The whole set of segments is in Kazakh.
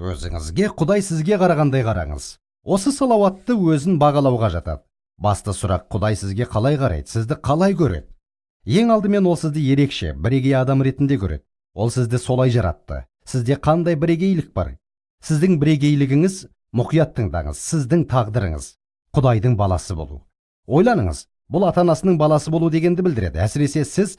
Өзіңізге Құдай сізге қарағандай қараңыз. Осы салауатты өзін бағалауға жатады. Басты сұрақ, Құдай сізге қалай қарайды, сізді қалай көреді? Ең алдымен ол сізді ерекше, бірегей адам ретінде көреді. Ол сізді солай жаратты. Сізде қандай бірегейлік бар? Сіздің бірегейлігіңіз, мұқият тыңдаңыз, сіздің тағдырыңыз Құдайдың баласы болу. Ойланыңыз, бұл ата-анасының баласы болу дегенді білдіреді. Әсіресе сіз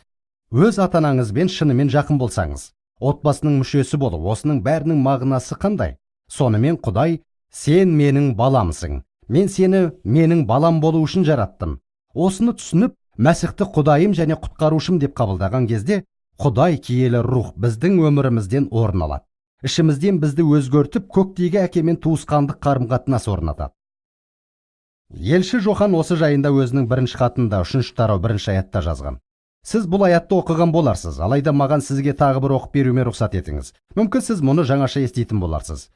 өз ата-анаңызбен шынымен жақын болсаңыз, отбасының мүшесі болу, осының бәрінің мағынасы қандай? Сонымен Құдай, сен менің баламсың. Мен сені менің балам болу үшін жараттым. Осыны түсініп, Мәсіхті Құдайым және құтқарушым деп қабылдаған кезде, Құдай киелі рух біздің өмірімізден орын алады. Ішімізден бізді өзгертіп, көктегі әкемен туысқандық қарым-қатынас орнатады. Елші Жохан осы жайында өзінің бірінші хатында 3 тарау 1 аятта жазған. Сіз бұл аятты оқыған боларсыз, алайда маған сізге тағы бір оқып беруіме рұқсат етіңіз. Мүмкін сіз мұны жаңаша еститін боларсыз.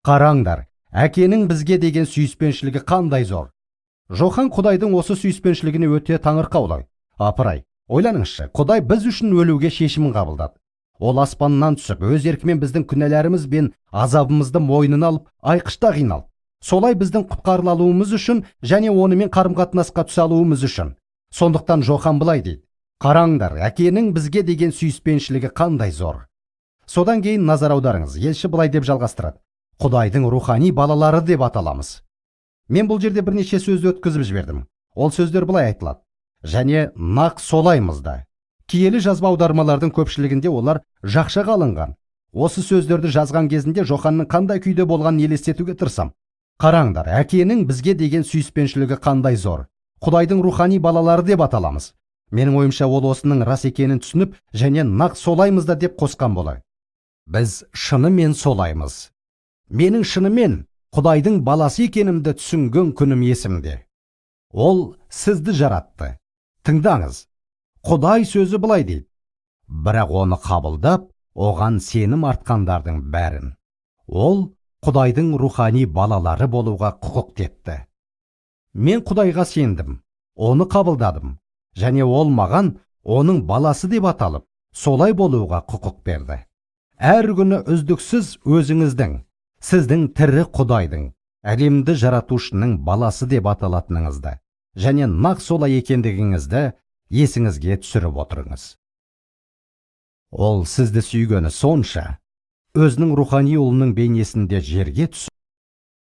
Қараңдар, әкенің бізге деген сүйіспеншілігі қандай зор. Жохан Құдайдың осы сүйіспеншілігіне өте таңырқаулы. Апырай, ойланыңызшы, Құдай біз үшін өлуге шешімін қабылдады. Ол аспаннан түсіп, өз еркімен біздің күнәларымыз бен азабымызды мойнына алып, айқышта қиналып, солай біздің құтқарылуымыз үшін және онымен қарым-қатынасқа түсе алуымыз үшін. Сондықтан Жохан былай дейді: қараңдар, әкенің бізге деген сүйіспеншілігі қандай зор. Содан кейін назар аударыңыз, елші былай деп жалғастырады: Құдайдың рухани балалары деп аталамыз. Мен бұл жерде бірнеше сөзді өткізіп жібердім. Ол сөздер былай айтылады: және нақ солаймыз да. Киелі жазба аудармалардың көпшілігінде олар жақшаға алынған. Осы сөздерді жазған кезінде Жоханның қандай күйде болғанын елестетуге тырысам. Қараңдар, әкенің бізге деген сүйіспеншілігі қандай зор. Құдайдың рухани балалары деп аталамыз. Менің ойымша ол осының рас екенін түсініп, және нақ солаймыз да деп қосқан болар. Біз шынымен солаймыз. Менің шынымен Құдайдың баласы екенімді түсінген күнім есімде. Ол сізді жаратты. Тыңдаңыз, Құдай сөзі былай дейді: бірақ оны қабылдап, оған сенім артқандардың бәрін ол Құдайдың рухани балалары болуға құқық тепті. Мен Құдайға сендім, оны қабылдадым, және ол маған оның баласы деп аталып, солай болуға құқық берді. Әр күні үздіксіз өзіңіздің, сіздің тірі Құдайдың, әлемді жаратушының баласы деп аталатыныңызды, және нақ солай екендігіңізді есіңізге түсіріп отырыңыз. Ол сізді сүйгені сонша, өзінің рухани ұлының бейнесінде жерге түсіп,